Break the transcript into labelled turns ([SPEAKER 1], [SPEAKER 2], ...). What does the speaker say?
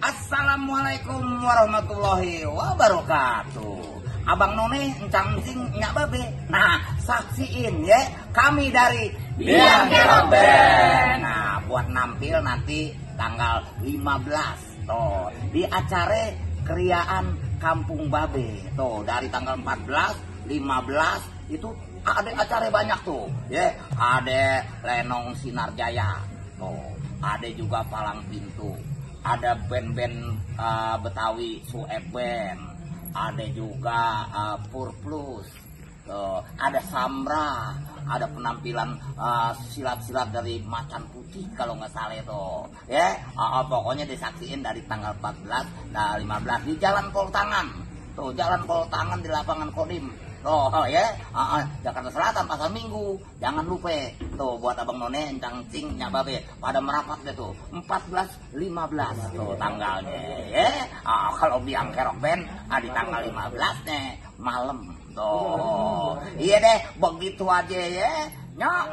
[SPEAKER 1] Assalamualaikum warahmatullahi wabarakatuh. Abang None, Encang Cing, Nyak Babe. Nah, saksiin ya, kami dari
[SPEAKER 2] Biang Kerok Band.
[SPEAKER 1] Nah, buat nampil nanti tanggal 15 tuh di acara Kriaan Kampung Babe. Tuh, dari tanggal 14, 15 itu ada acara banyak tuh. Ya, ada Lenong Sinar Jaya. Tuh, ada juga Palang Pintu. Ada band-band Betawi Sueb Band, ada juga Pur Plus, ada Samra, ada penampilan silat-silat dari Macan Putih kalau nggak salah itu, ya. Pokoknya disaksiin dari tanggal 14 dan 15 di Jalan Pol Tangan, tuh Jalan Pol Tangan di lapangan Kodim. Oh ya, Jakarta Selatan Pasar Minggu. Jangan lupa tuh buat Abang None, Encang Cing, Nyak Babe pada merapat deh tuh 14, 15 tuh tanggalnya ya. Kalau Biang Kerok Band di tanggal 15 nih malam tuh. Iya deh, begitu aja ya. Nyok.